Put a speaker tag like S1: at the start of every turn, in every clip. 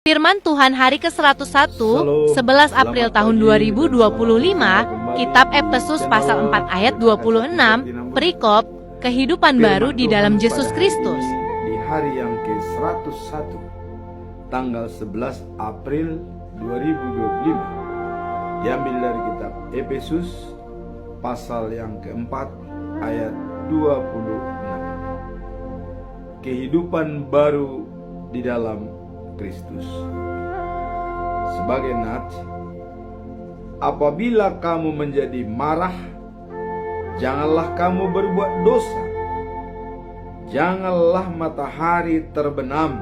S1: Firman Tuhan hari ke-101, 11 April tahun 2025, Kitab Efesus pasal 4 ayat 26, perikop, kehidupan baru di dalam Yesus Kristus.
S2: Di hari yang ke-101, tanggal 11 April 2025, diambil dari kitab Efesus pasal yang keempat ayat 26. Kehidupan baru di dalam Kristus. Sebagai nats, apabila kamu menjadi marah, janganlah kamu berbuat dosa. Janganlah matahari terbenam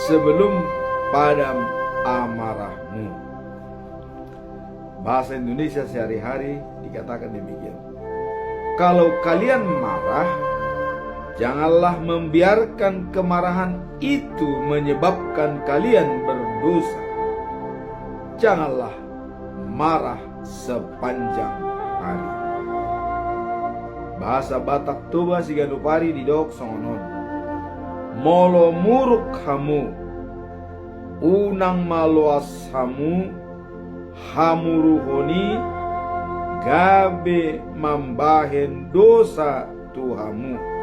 S2: sebelum padam amarahmu. Bahasa Indonesia sehari-hari dikatakan demikian. Kalau kalian marah, janganlah membiarkan kemarahan itu menyebabkan kalian berdosa. Janganlah marah sepanjang hari. Bahasa Batak Toba Siganupari di dok songonon. Molo muruk hamu, unang maluas hamu, hamuruhoni, gabe mambahen dosa tuhamu.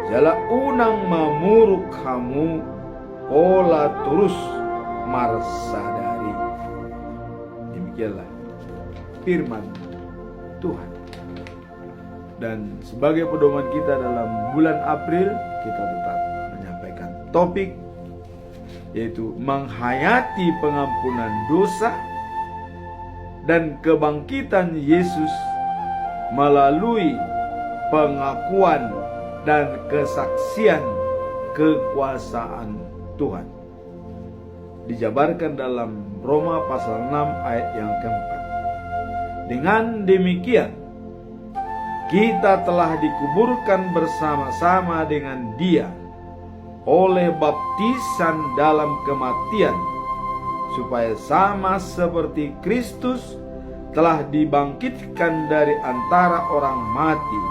S2: Jala unang mamuruk kamu, ola terus marsadari. Demikianlah firman Tuhan. Dan sebagai pedoman kita dalam bulan April, kita tetap menyampaikan topik, yaitu menghayati pengampunan dosa dan kebangkitan Yesus melalui pengakuan dan kesaksian kekuasaan Tuhan. Dijabarkan dalam Roma pasal 6 ayat yang keempat. Dengan demikian, kita telah dikuburkan bersama-sama dengan Dia oleh baptisan dalam kematian, supaya sama seperti Kristus telah dibangkitkan dari antara orang mati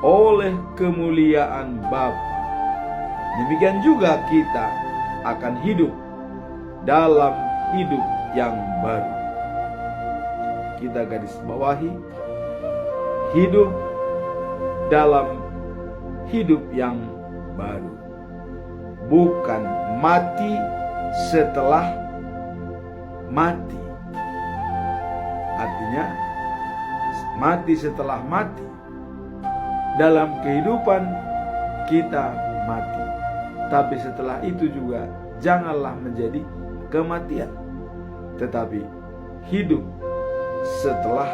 S2: oleh kemuliaan Bapa. Demikian juga kita akan hidup dalam hidup yang baru. Kita garis bawahi, hidup dalam hidup yang baru. Bukan mati setelah mati. Artinya mati setelah mati. Dalam kehidupan kita mati, tapi setelah itu juga janganlah menjadi kematian, tetapi hidup setelah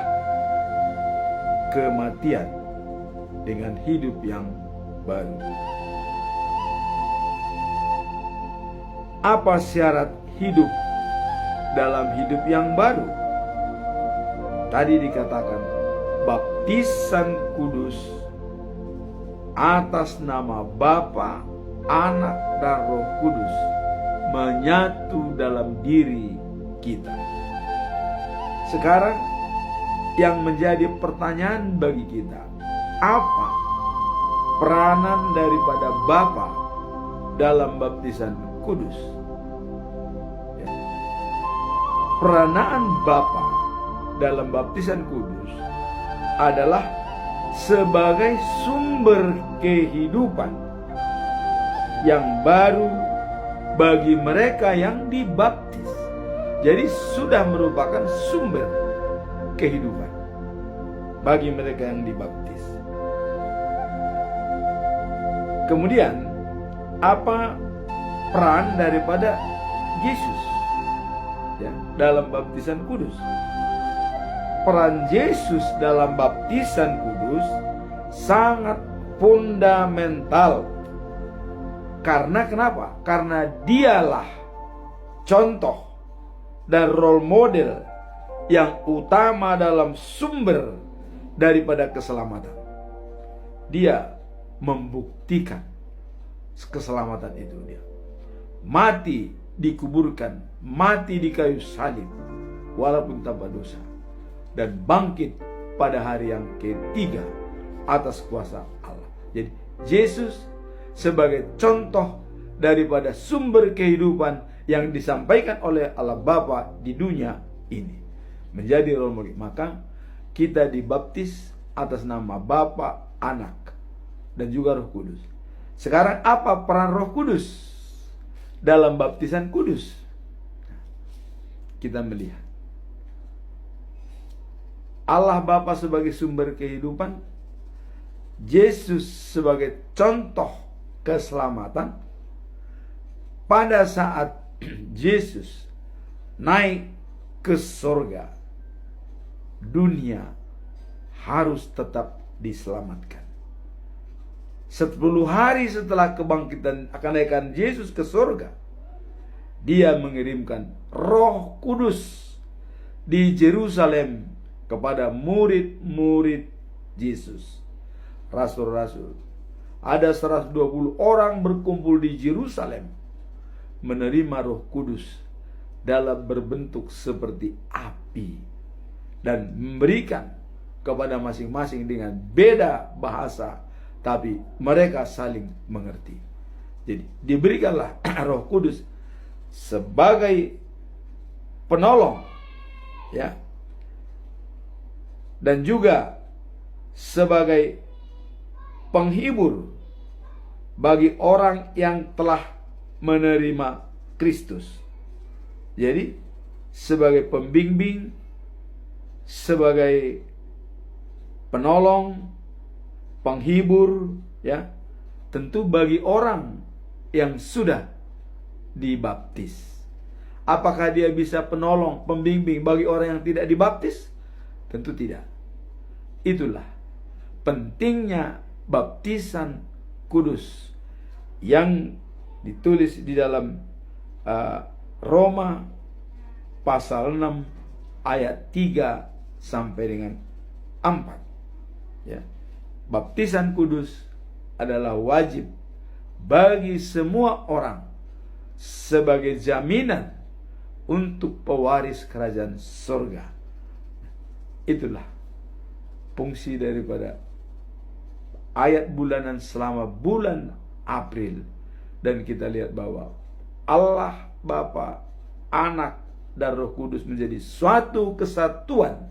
S2: kematian dengan hidup yang baru. Apa syarat hidup dalam hidup yang baru? Tadi dikatakan baptisan kudus atas nama Bapa, Anak, dan Roh Kudus menyatu dalam diri kita. Sekarang yang menjadi pertanyaan bagi kita, apa peranan daripada Bapa dalam baptisan kudus? Ya. Peranan Bapa dalam baptisan kudus adalah sebagai sumber kehidupan yang baru bagi mereka yang dibaptis. Jadi sudah merupakan sumber kehidupan bagi mereka yang dibaptis. Kemudian, apa peran daripada Yesus ya, dalam baptisan kudus? Peran Yesus dalam baptisan kudus sangat fundamental. Karena kenapa? Karena dialah contoh dan role model yang utama dalam sumber daripada keselamatan. Dia membuktikan keselamatan itu dia. Mati dikuburkan, mati di kayu salib walaupun tanpa dosa, dan bangkit pada hari yang ketiga atas kuasa Allah. Jadi Yesus sebagai contoh daripada sumber kehidupan yang disampaikan oleh Allah Bapa di dunia ini. Menjadi role model. Maka kita dibaptis atas nama Bapa, Anak, dan juga Roh Kudus. Sekarang apa peran Roh Kudus dalam baptisan kudus? Kita melihat Allah Bapa sebagai sumber kehidupan, Yesus sebagai contoh keselamatan. Pada saat Yesus naik ke surga, dunia harus tetap diselamatkan. 10 hari setelah kebangkitan kenaikan Yesus ke surga, Dia mengirimkan Roh Kudus di Yerusalem kepada murid-murid Yesus, rasul-rasul. Ada 120 orang berkumpul di Yerusalem menerima Roh Kudus dalam berbentuk seperti api dan memberikan kepada masing-masing dengan beda bahasa, tapi mereka saling mengerti. Jadi diberikanlah Roh Kudus sebagai penolong, ya, dan juga sebagai penghibur bagi orang yang telah menerima Kristus. Jadi sebagai pembimbing, sebagai penolong, penghibur, ya, tentu bagi orang yang sudah dibaptis. Apakah dia bisa penolong, pembimbing bagi orang yang tidak dibaptis? Tentu tidak. Itulah pentingnya baptisan kudus yang ditulis di dalam Roma pasal 6 ayat 3 sampai dengan 4. Ya. Baptisan kudus adalah wajib bagi semua orang sebagai jaminan untuk pewaris kerajaan surga. Itulah fungsi daripada ayat bulanan selama bulan April. Dan kita lihat bahwa Allah Bapa, Anak, dan Roh Kudus menjadi suatu kesatuan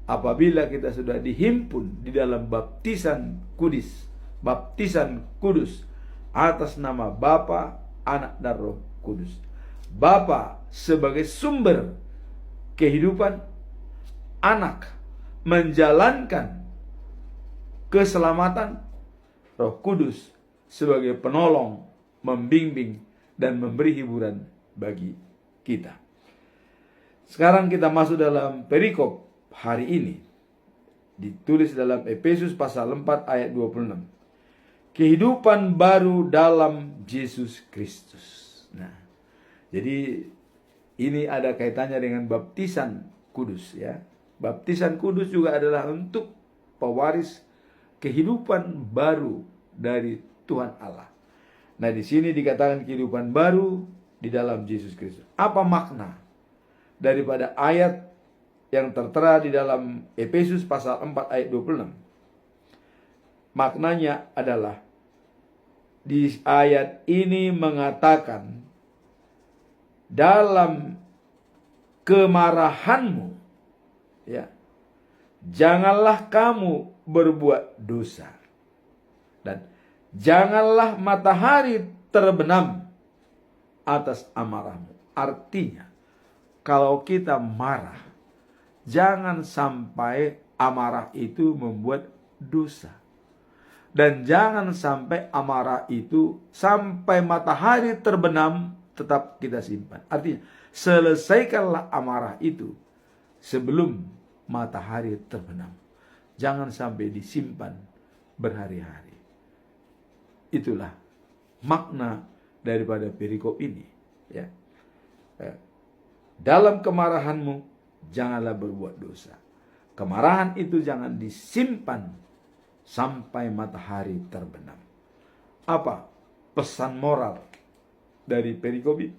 S2: apabila kita sudah dihimpun di dalam baptisan kudus atas nama Bapa, Anak, dan Roh Kudus. Bapa sebagai sumber kehidupan, Anak menjalankan keselamatan, Roh Kudus sebagai penolong, membimbing, dan memberi hiburan bagi kita. Sekarang kita masuk dalam perikop hari ini. Ditulis dalam Efesus pasal 4 ayat 26. Kehidupan baru dalam Yesus Kristus. Nah, jadi ini ada kaitannya dengan baptisan kudus, ya. Baptisan kudus juga adalah untuk pewaris kehidupan baru dari Tuhan Allah. Nah, di sini dikatakan kehidupan baru di dalam Yesus Kristus. Apa makna daripada ayat yang tertera di dalam Efesus pasal 4 ayat 26? Maknanya adalah di ayat ini mengatakan dalam kemarahanmu, ya, janganlah kamu berbuat dosa, dan janganlah matahari terbenam atas amarahmu. Artinya, kalau kita marah, jangan sampai amarah itu membuat dosa. Dan jangan sampai amarah itu sampai matahari terbenam tetap kita simpan. Artinya, selesaikanlah amarah itu sebelum matahari terbenam. Jangan sampai disimpan berhari-hari. Itulah makna daripada perikop ini, ya. Dalam kemarahanmu janganlah berbuat dosa. Kemarahan itu jangan disimpan sampai matahari terbenam. Apa pesan moral dari perikop ini?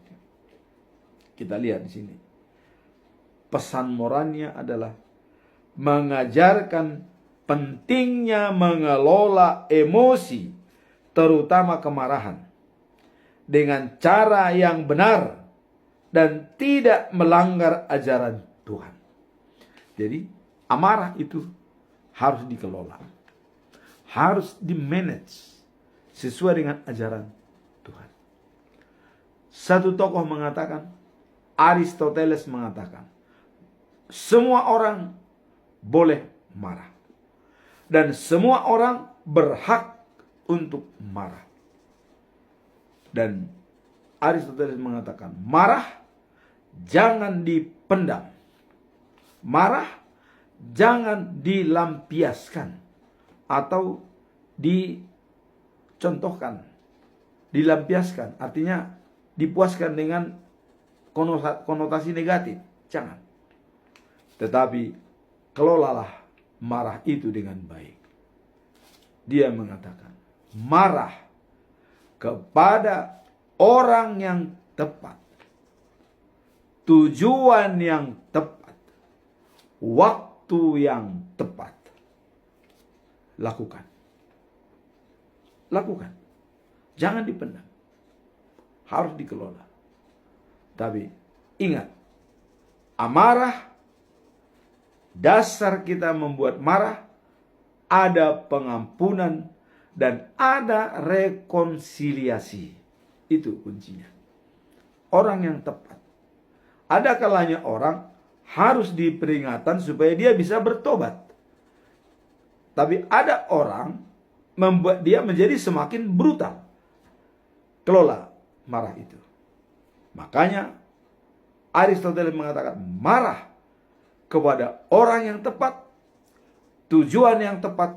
S2: Kita lihat di sini. Pesan moralnya adalah mengajarkan pentingnya mengelola emosi, terutama kemarahan, dengan cara yang benar dan tidak melanggar ajaran Tuhan. Jadi amarah itu harus dikelola, harus di-manage sesuai dengan ajaran Tuhan. Satu tokoh mengatakan, Aristoteles mengatakan, semua orang boleh marah dan semua orang berhak untuk marah. Dan Aristoteles mengatakan, marah jangan dipendam, marah jangan dilampiaskan atau dicontohkan. Dilampiaskan artinya dipuaskan dengan konotasi negatif, jangan. Tetapi kelolalah marah itu dengan baik. Dia mengatakan, marah kepada orang yang tepat, tujuan yang tepat, waktu yang tepat. Lakukan. Lakukan. Jangan dipendam. Harus dikelola. Tapi ingat, amarah, dasar kita membuat marah, ada pengampunan dan ada rekonsiliasi. Itu kuncinya. Orang yang tepat. Ada kalanya orang harus diperingatan supaya dia bisa bertobat. Tapi ada orang membuat dia menjadi semakin brutal. Kelola marah itu. Makanya Aristoteles mengatakan, marah kepada orang yang tepat, tujuan yang tepat,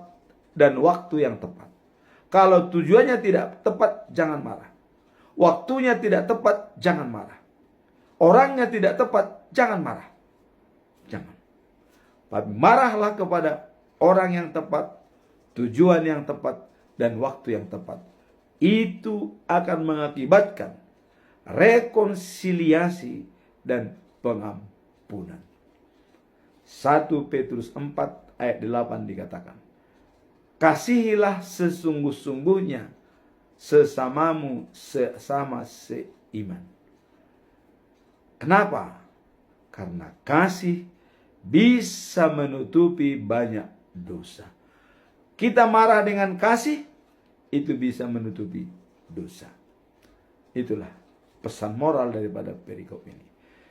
S2: dan waktu yang tepat. Kalau tujuannya tidak tepat, jangan marah. Waktunya tidak tepat, jangan marah. Orangnya tidak tepat, jangan marah. Jangan. Tapi marahlah kepada orang yang tepat, tujuan yang tepat, dan waktu yang tepat. Itu akan mengakibatkan rekonsiliasi dan pengampunan. 1 Petrus 4 ayat 8 dikatakan, kasihilah sesungguh-sungguhnya sesamamu sesama seiman. Kenapa? Karena kasih bisa menutupi banyak dosa. Kita marah dengan kasih, itu bisa menutupi dosa. Itulah pesan moral daripada perikop ini.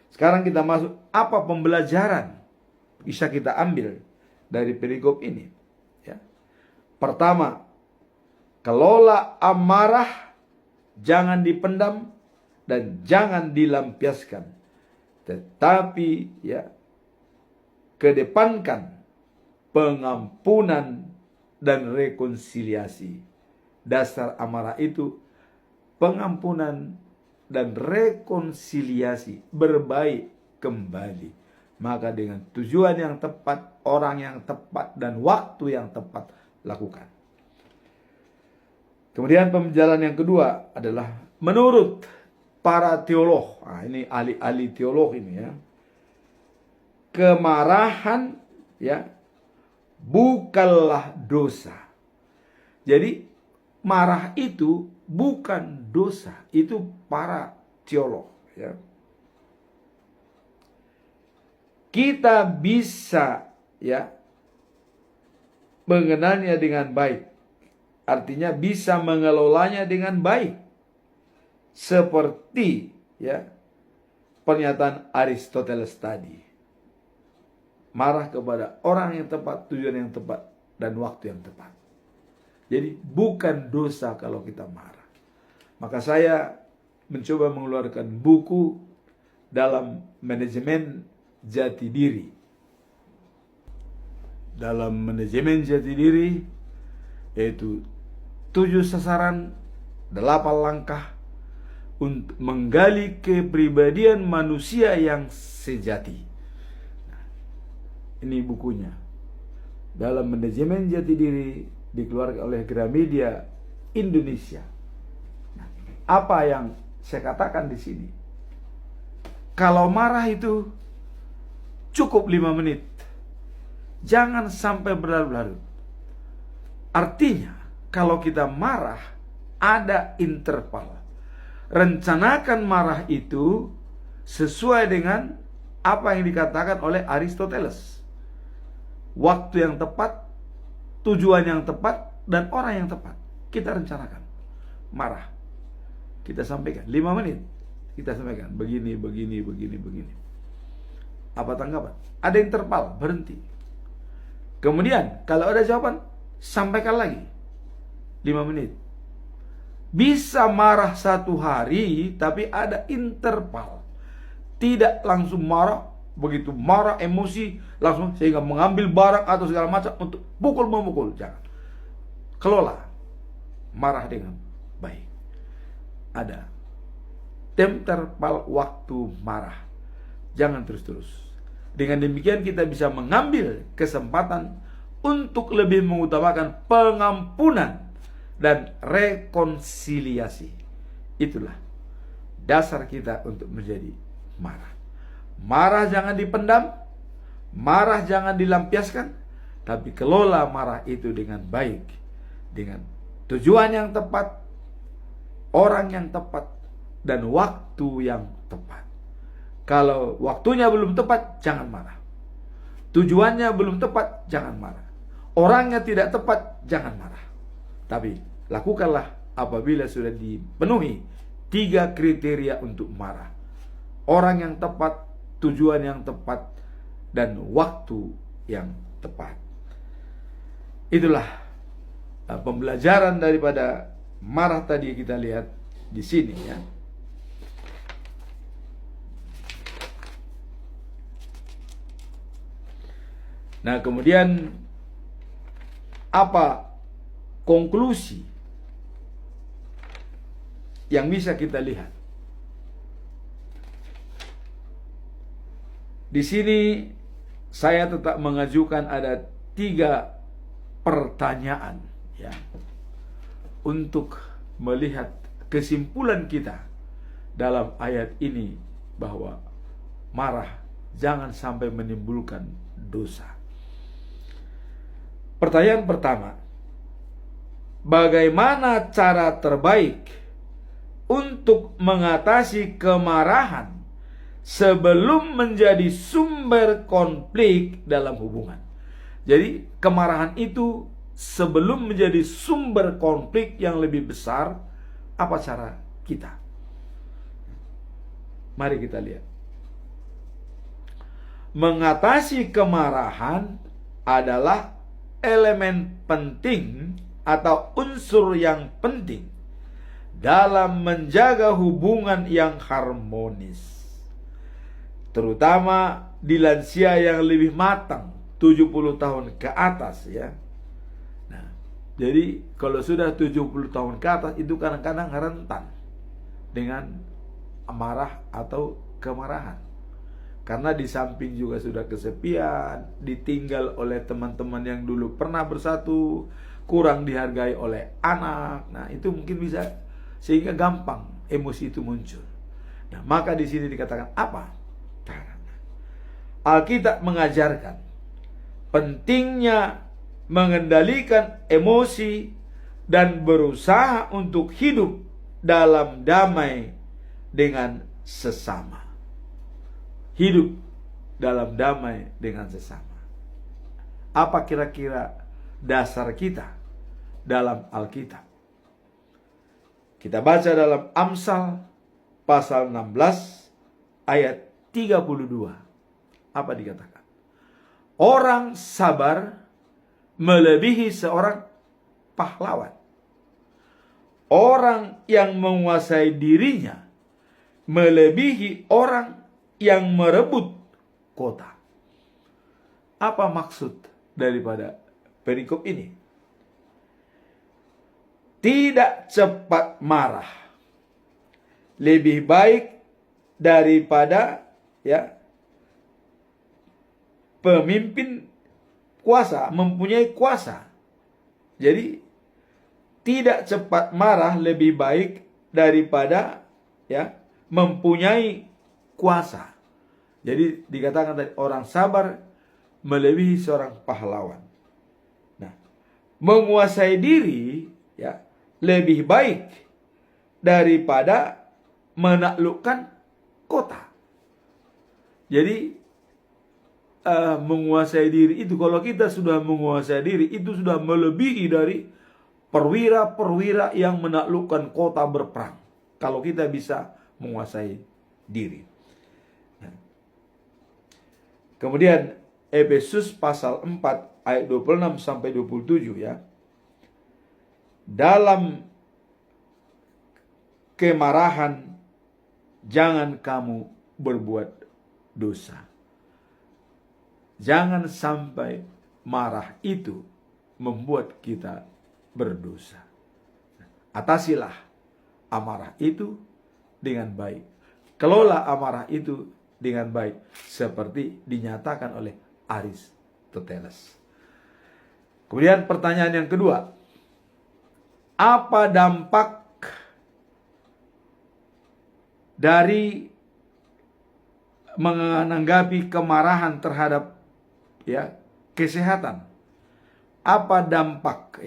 S2: Sekarang kita masuk, apa pembelajaran bisa kita ambil dari perikop ini? Ya. Pertama, kelola amarah, jangan dipendam dan jangan dilampiaskan, tetapi ya, kedepankan pengampunan dan rekonsiliasi. Dasar amarah itu pengampunan dan rekonsiliasi, berbaik kembali. Maka dengan tujuan yang tepat, orang yang tepat, dan waktu yang tepat, lakukan. Kemudian pembelajaran yang kedua adalah menurut para teolog. Nah, ini ahli-ahli teolog ini ya. Kemarahan ya bukanlah dosa. Jadi marah itu bukan dosa, itu para teolog ya. Kita bisa ya mengenalnya dengan baik. Artinya bisa mengelolanya dengan baik. Seperti ya pernyataan Aristoteles tadi. Marah kepada orang yang tepat, tujuan yang tepat, dan waktu yang tepat. Jadi bukan dosa kalau kita marah. Maka saya mencoba mengeluarkan buku dalam manajemen jati diri. Dalam manajemen jati diri, yaitu 7 sasaran, 8 langkah untuk menggali kepribadian manusia yang sejati. Nah, ini bukunya. Dalam manajemen jati diri, dikeluarkan oleh Gramedia Indonesia. Nah, apa yang saya katakan di sini? Kalau marah itu cukup 5 menit. Jangan sampai berlarut-larut. Artinya, kalau kita marah, ada interval. Rencanakan marah itu sesuai dengan apa yang dikatakan oleh Aristoteles. Waktu yang tepat, tujuan yang tepat, dan orang yang tepat. Kita rencanakan. Marah. Kita sampaikan 5 menit. Kita sampaikan begini. Apa tanggapan? Ada interval, berhenti. Kemudian kalau ada jawaban, sampaikan lagi 5 menit. Bisa marah 1 hari, tapi ada interval. Tidak langsung marah, begitu marah emosi langsung sehingga mengambil barang atau segala macam untuk memukul. Jangan. Kelola marah dengan baik. Ada interval waktu marah. Jangan terus-terus. Dengan demikian kita bisa mengambil kesempatan untuk lebih mengutamakan pengampunan dan rekonsiliasi. Itulah dasar kita untuk menjadi marah. Marah jangan dipendam, marah jangan dilampiaskan, tapi kelola marah itu dengan baik, dengan tujuan yang tepat, orang yang tepat, dan waktu yang tepat. Kalau waktunya belum tepat, jangan marah. Tujuannya belum tepat, jangan marah. Orangnya tidak tepat, jangan marah. Tapi lakukanlah apabila sudah dipenuhi 3 kriteria untuk marah. Orang yang tepat, tujuan yang tepat, dan waktu yang tepat. Itulah pembelajaran daripada marah tadi kita lihat di sini ya. Nah, kemudian apa konklusi yang bisa kita lihat? Di sini saya tetap mengajukan ada 3 pertanyaan ya, untuk melihat kesimpulan kita dalam ayat ini bahwa marah jangan sampai menimbulkan dosa. Pertanyaan pertama, bagaimana cara terbaik untuk mengatasi kemarahan sebelum menjadi sumber konflik dalam hubungan? Jadi kemarahan itu sebelum menjadi sumber konflik yang lebih besar, apa cara kita? Mari kita lihat. Mengatasi kemarahan adalah elemen penting atau unsur yang penting dalam menjaga hubungan yang harmonis, terutama di lansia yang lebih matang, 70 tahun ke atas ya. Nah, jadi kalau sudah 70 tahun ke atas itu kadang-kadang rentan dengan amarah atau kemarahan. Karena di samping juga sudah kesepian, ditinggal oleh teman-teman yang dulu pernah bersatu, kurang dihargai oleh anak. Nah, itu mungkin bisa sehingga gampang emosi itu muncul. Nah, maka di sini dikatakan apa? Alkitab mengajarkan pentingnya mengendalikan emosi dan berusaha untuk hidup dalam damai dengan sesama. Hidup dalam damai dengan sesama. Apa kira-kira dasar kita dalam Alkitab? Kita baca dalam Amsal pasal 16 ayat 32. Apa dikatakan? Orang sabar melebihi seorang pahlawan. Orang yang menguasai dirinya melebihi orang yang merebut kota. Apa maksud daripada perikop ini? Tidak cepat marah lebih baik daripada ya pemimpin kuasa, mempunyai kuasa. Jadi tidak cepat marah lebih baik daripada ya mempunyai kuasa. Jadi dikatakan tadi orang sabar melebihi seorang pahlawan. Nah, menguasai diri ya lebih baik daripada menaklukkan kota. Jadi menguasai diri itu, kalau kita sudah menguasai diri, itu sudah melebihi dari perwira-perwira yang menaklukkan kota berperang. Kalau kita bisa menguasai diri. Kemudian Efesus pasal 4 ayat 26 sampai 27 ya. Dalam kemarahan jangan kamu berbuat dosa. Jangan sampai marah itu membuat kita berdosa. Atasilah amarah itu dengan baik. Kelola amarah itu dengan baik, seperti dinyatakan oleh Aristoteles. Kemudian pertanyaan yang kedua, apa dampak dari menanggapi kemarahan terhadap kesehatan? Apa dampak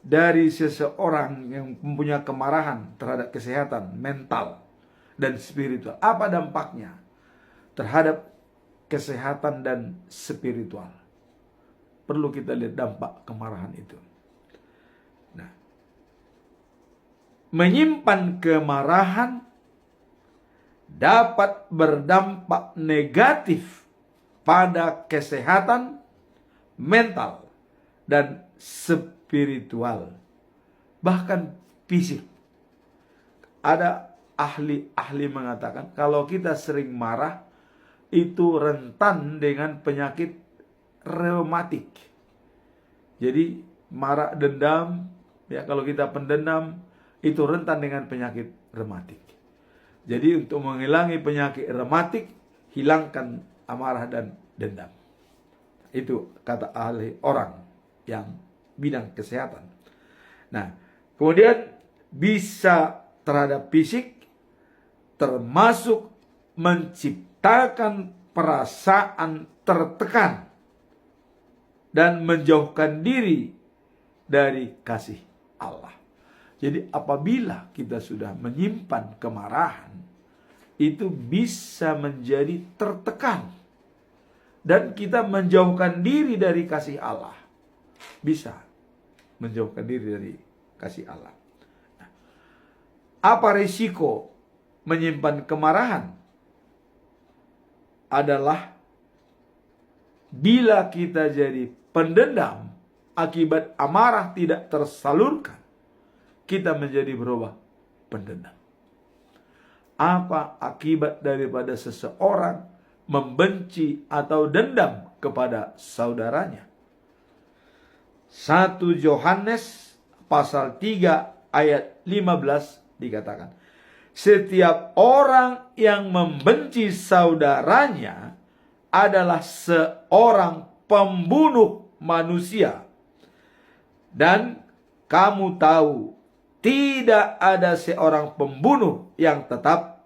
S2: dari seseorang yang mempunyai kemarahan terhadap kesehatan mental dan spiritual? Apa dampaknya terhadap kesehatan dan spiritual? Perlu kita lihat dampak kemarahan itu. Nah, menyimpan kemarahan dapat berdampak negatif pada kesehatan mental dan spiritual, bahkan fisik. Ada ahli-ahli mengatakan kalau kita sering marah itu rentan dengan penyakit reumatik. Jadi marah, dendam, kalau kita pendendam itu rentan dengan penyakit reumatik. Jadi untuk menghilangi penyakit reumatik, hilangkan amarah dan dendam. Itu kata ahli orang yang bidang kesehatan. Nah, kemudian bisa terhadap fisik, termasuk menciptakan perasaan tertekan dan menjauhkan diri dari kasih Allah. Jadi apabila kita sudah menyimpan kemarahan, itu bisa menjadi tertekan dan kita menjauhkan diri dari kasih Allah. Bisa menjauhkan diri dari kasih Allah. Nah, apa risiko menyimpan kemarahan? Adalah bila kita jadi pendendam akibat amarah tidak tersalurkan, kita menjadi berubah pendendam. Apa akibat daripada seseorang membenci atau dendam kepada saudaranya? 1 Yohanes pasal 3 ayat 15 dikatakan, setiap orang yang membenci saudaranya adalah seorang pembunuh manusia. Dan kamu tahu, tidak ada seorang pembunuh yang tetap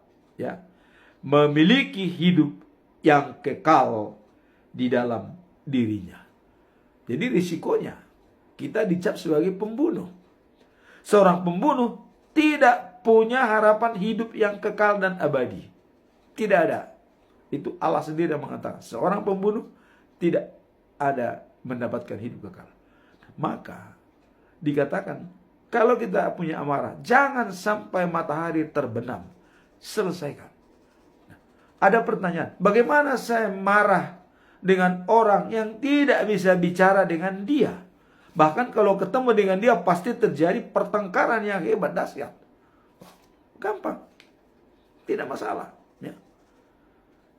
S2: memiliki hidup yang kekal di dalam dirinya. Jadi risikonya kita dicap sebagai pembunuh. Seorang pembunuh tidak punya harapan hidup yang kekal dan abadi. Tidak ada. Itu Allah sendiri yang mengatakan, seorang pembunuh tidak ada mendapatkan hidup kekal. Maka dikatakan, kalau kita punya amarah, jangan sampai matahari terbenam. Selesaikan. Nah, ada pertanyaan, bagaimana saya marah dengan orang yang tidak bisa bicara dengan dia? Bahkan kalau ketemu dengan dia pasti terjadi pertengkaran yang hebat, dahsyat. Gampang. Tidak masalah.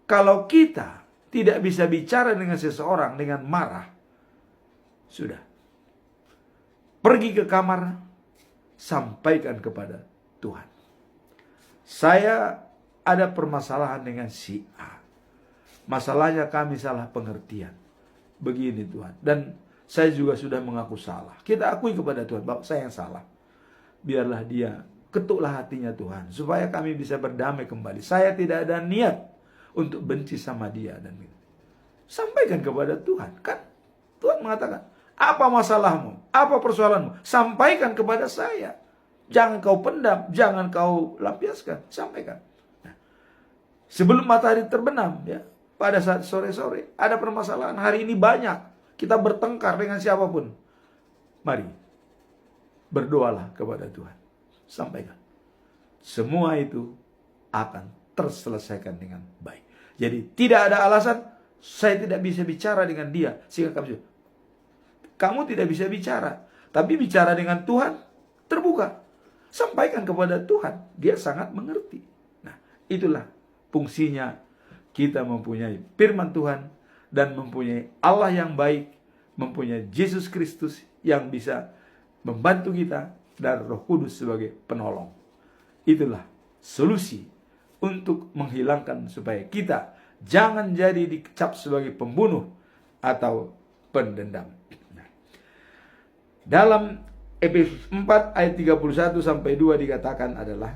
S2: Kalau kita tidak bisa bicara dengan seseorang dengan marah, sudah. Pergi ke kamar, sampaikan kepada Tuhan. Saya ada permasalahan dengan si A. Masalahnya kami salah pengertian. Begini Tuhan. Dan saya juga sudah mengaku salah. Kita akui kepada Tuhan bahwa saya yang salah. Biarlah dia, ketuklah hatinya Tuhan, supaya kami bisa berdamai kembali. Saya tidak ada niat untuk benci sama dia. Dan sampaikan kepada Tuhan. Kan Tuhan mengatakan, apa masalahmu? Apa persoalanmu? Sampaikan kepada saya. Jangan kau pendam, jangan kau lampiaskan. Sampaikan. Nah, Sebelum matahari terbenam, ya, pada saat sore-sore ada permasalahan. Hari ini banyak kita bertengkar dengan siapapun. Mari berdoalah kepada Tuhan. Sampaikan. Semua itu akan terselesaikan dengan baik. Jadi tidak ada alasan saya tidak bisa bicara dengan dia sehingga kamu tidak bisa bicara. Tapi bicara dengan Tuhan terbuka. Sampaikan kepada Tuhan, dia sangat mengerti. Nah, itulah fungsinya kita mempunyai firman Tuhan dan mempunyai Allah yang baik, mempunyai Yesus Kristus yang bisa membantu kita dan Roh Kudus sebagai penolong. Itulah solusi untuk menghilangkan supaya kita jangan jadi dicap sebagai pembunuh atau pendendam. Nah, dalam Efesus 4 ayat 31 sampai 2 dikatakan adalah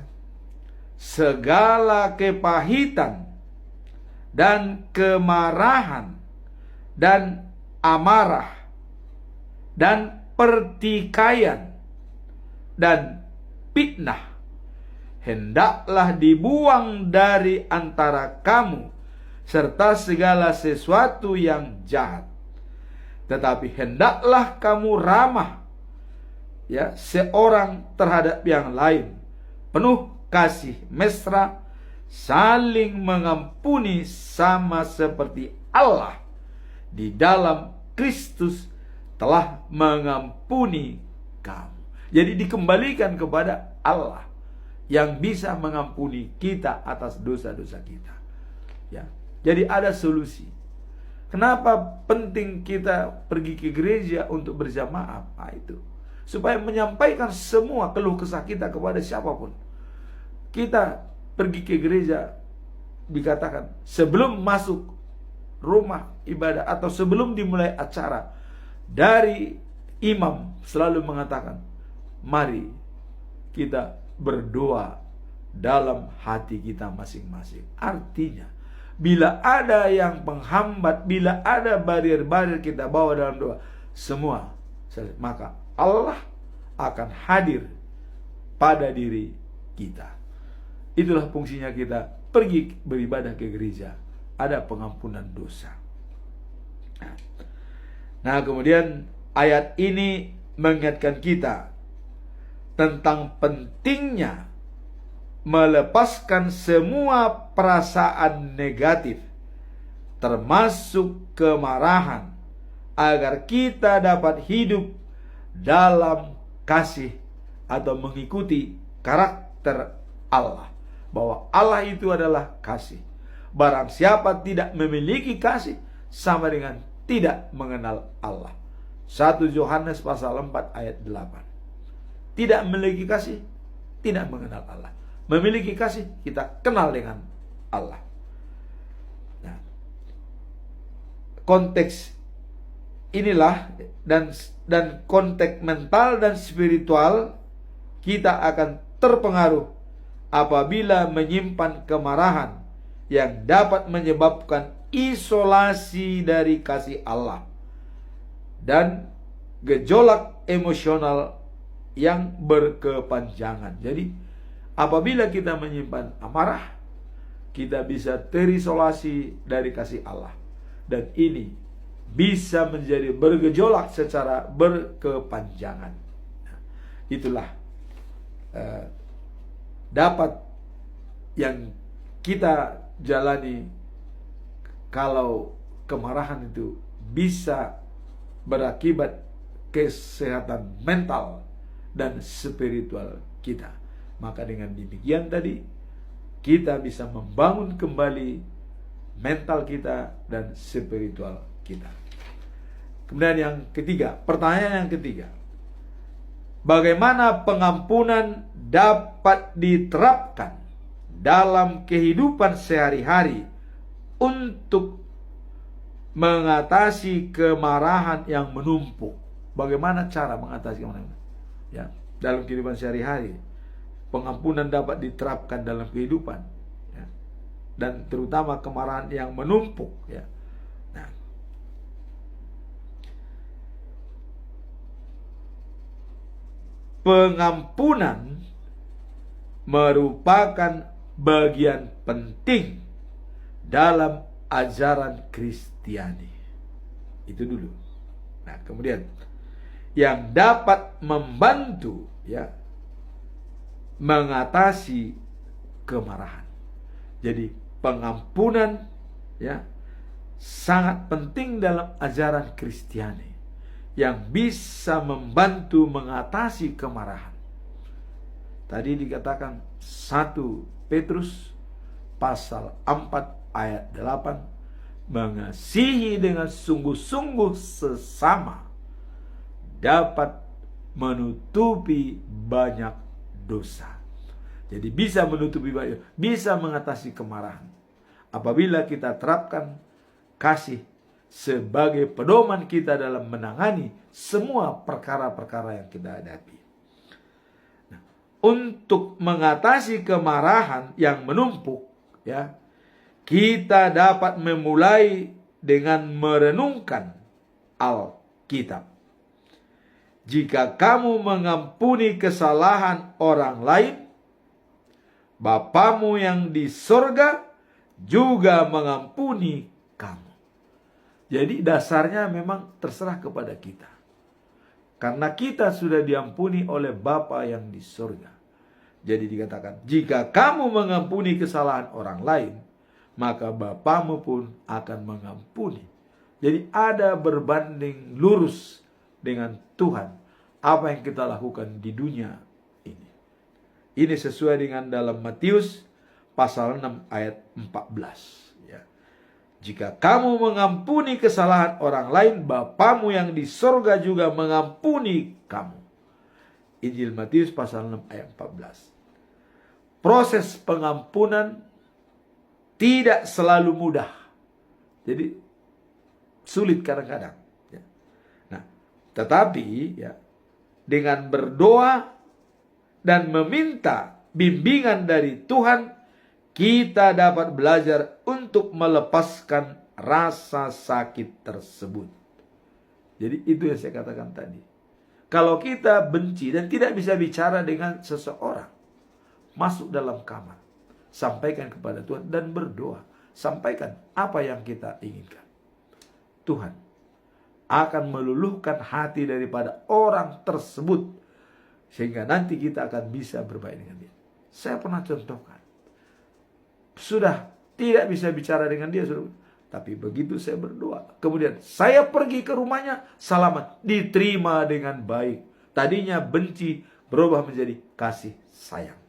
S2: segala kepahitan dan kemarahan dan amarah dan pertikaian dan fitnah hendaklah dibuang dari antara kamu, serta segala sesuatu yang jahat. Tetapi hendaklah kamu ramah, ya, seorang terhadap yang lain, penuh kasih mesra, saling mengampuni sama seperti Allah di dalam Kristus telah mengampuni kamu. Jadi dikembalikan kepada Allah yang bisa mengampuni kita atas dosa-dosa kita. Ya. Jadi ada solusi. Kenapa penting kita pergi ke gereja untuk berjamaah? Nah, itu supaya menyampaikan semua keluh kesah kita kepada siapapun. Kita pergi ke gereja, dikatakan sebelum masuk rumah ibadah atau sebelum dimulai acara, dari imam selalu mengatakan, mari kita berdoa dalam hati kita masing-masing. Artinya, bila ada yang penghambat, bila ada barier-barier kita bawa dalam doa, semua, maka Allah akan hadir pada diri kita. Itulah fungsinya kita pergi beribadah ke gereja. Ada pengampunan dosa. Nah, kemudian ayat ini mengingatkan kita tentang pentingnya melepaskan semua perasaan negatif, termasuk kemarahan, agar kita dapat hidup dalam kasih atau mengikuti karakter Allah. Bahwa Allah itu adalah kasih. Barang siapa tidak memiliki kasih, sama dengan tidak mengenal Allah. 1 Yohanes pasal 4 ayat 8. Tidak memiliki kasih, tidak mengenal Allah. Memiliki kasih, kita kenal dengan Allah. Nah, konteks inilah dan konteks mental dan spiritual kita akan terpengaruh apabila menyimpan kemarahan yang dapat menyebabkan isolasi dari kasih Allah dan gejolak emosional yang berkepanjangan. Jadi apabila kita menyimpan amarah, kita bisa terisolasi dari kasih Allah, dan ini bisa menjadi bergejolak secara berkepanjangan. Nah, itulah dapat yang kita jalani kalau kemarahan itu bisa berakibat kesehatan mental dan spiritual kita. Maka dengan demikian tadi kita bisa membangun kembali mental kita dan spiritual kita. Kemudian yang ketiga, pertanyaan yang ketiga, bagaimana pengampunan dapat diterapkan dalam kehidupan sehari-hari untuk mengatasi kemarahan yang menumpuk? Bagaimana cara mengatasi kemarahan? Ya, dalam kehidupan sehari-hari, pengampunan dapat diterapkan dalam kehidupan, ya, dan terutama kemarahan yang menumpuk. Ya. Nah, pengampunan merupakan bagian penting dalam ajaran Kristiani. Itu dulu. Nah, kemudian yang dapat membantu ya mengatasi kemarahan. Jadi pengampunan ya sangat penting dalam ajaran Kristiani yang bisa membantu mengatasi kemarahan. Tadi dikatakan 1 Petrus pasal 4 ayat 8, mengasihi dengan sungguh-sungguh sesama dapat menutupi banyak dosa. Jadi bisa menutupi banyak, bisa mengatasi kemarahan apabila kita terapkan kasih sebagai pedoman kita dalam menangani semua perkara-perkara yang kita hadapi. Nah, untuk mengatasi kemarahan yang menumpuk, ya, kita dapat memulai dengan merenungkan Alkitab. Jika kamu mengampuni kesalahan orang lain, Bapamu yang di sorga juga mengampuni kamu. Jadi dasarnya memang terserah kepada kita. Karena kita sudah diampuni oleh Bapa yang di sorga. Jadi dikatakan, jika kamu mengampuni kesalahan orang lain, maka Bapamu pun akan mengampuni. Jadi ada berbanding lurus dengan Tuhan apa yang kita lakukan di dunia ini. Ini sesuai dengan dalam Matius pasal 6 ayat 14 ya. Jika kamu mengampuni kesalahan orang lain, Bapamu yang di sorga juga mengampuni kamu. Injil Matius pasal 6 ayat 14. Proses pengampunan tidak selalu mudah. Jadi sulit kadang-kadang. Ya. Nah, tetapi ya, dengan berdoa dan meminta bimbingan dari Tuhan, kita dapat belajar untuk melepaskan rasa sakit tersebut. Jadi itu yang saya katakan tadi. Kalau kita benci dan tidak bisa bicara dengan seseorang, masuk dalam kamar, sampaikan kepada Tuhan dan berdoa. Sampaikan apa yang kita inginkan. Tuhan akan meluluhkan hati daripada orang tersebut, sehingga nanti kita akan bisa berbaik dengan dia. Saya pernah contohkan, sudah tidak bisa bicara dengan dia, tapi begitu saya berdoa, kemudian saya pergi ke rumahnya, selamat, diterima dengan baik. Tadinya benci berubah menjadi kasih sayang.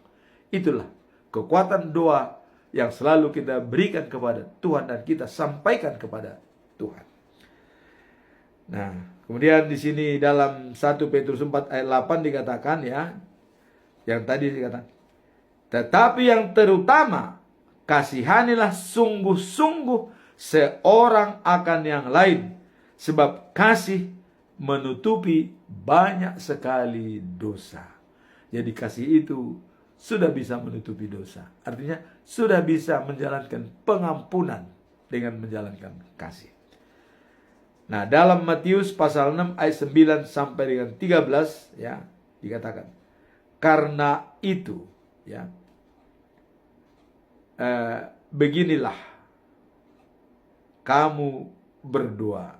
S2: Itulah kekuatan doa yang selalu kita berikan kepada Tuhan dan kita sampaikan kepada Tuhan. Nah, kemudian di sini dalam 1 Petrus 4 ayat 8 dikatakan ya, yang tadi dikatakan, tetapi yang terutama kasihanilah sungguh-sungguh seorang akan yang lain, sebab kasih menutupi banyak sekali dosa. Jadi kasih itu sudah bisa menutupi dosa. Artinya sudah bisa menjalankan pengampunan dengan menjalankan kasih. Nah, dalam Matius pasal 6 ayat 9 sampai dengan 13 ya, dikatakan, karena itu ya, beginilah kamu berdoa.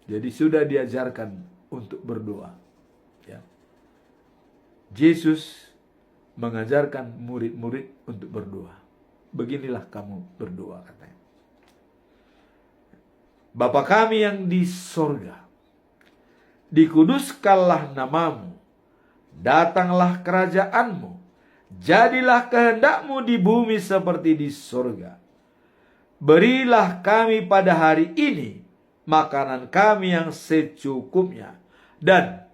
S2: Jadi sudah diajarkan untuk berdoa ya. Yesus mengajarkan murid-murid untuk berdoa. Beginilah kamu berdoa, katanya. Bapa kami yang di sorga, dikuduskanlah namamu, datanglah kerajaanmu, jadilah kehendakmu di bumi seperti di sorga. Berilah kami pada hari ini makanan kami yang secukupnya, dan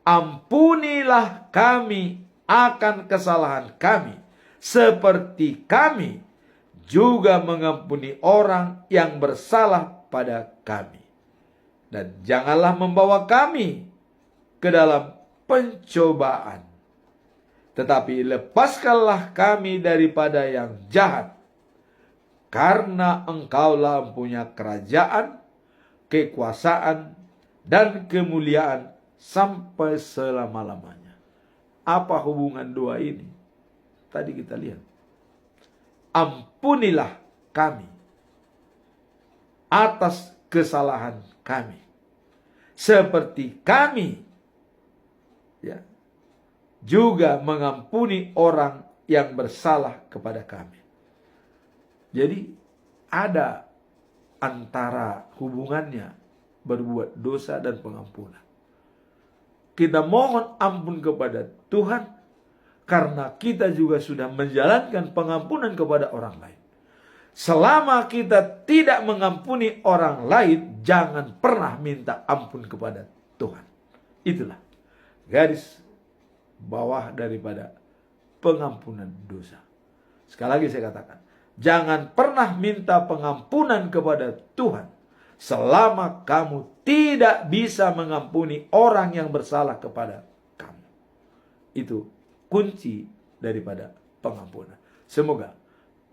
S2: ampunilah kami akan kesalahan kami, seperti kami juga mengampuni orang yang bersalah pada kami. Dan janganlah membawa kami ke dalam pencobaan, tetapi lepaskanlah kami daripada yang jahat. Karena Engkaulah punya kerajaan, kekuasaan, dan kemuliaan sampai selama-lamanya. Apa hubungan doa ini? Tadi kita lihat. Ampunilah kami atas kesalahan kami, seperti kami ya juga mengampuni orang yang bersalah kepada kami. Jadi ada antara hubungannya berbuat dosa dan pengampunan. Kita mohon ampun kepada Tuhan karena kita juga sudah menjalankan pengampunan kepada orang lain. Selama kita tidak mengampuni orang lain, jangan pernah minta ampun kepada Tuhan. Itulah garis bawah daripada pengampunan dosa. Sekali lagi saya katakan, jangan pernah minta pengampunan kepada Tuhan selama kamu tidak bisa mengampuni orang yang bersalah kepada kamu. Itu kunci daripada pengampunan. Semoga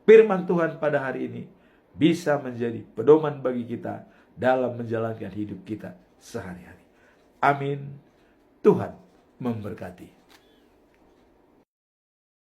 S2: firman Tuhan pada hari ini bisa menjadi pedoman bagi kita dalam menjalankan hidup kita sehari-hari. Amin. Tuhan memberkati.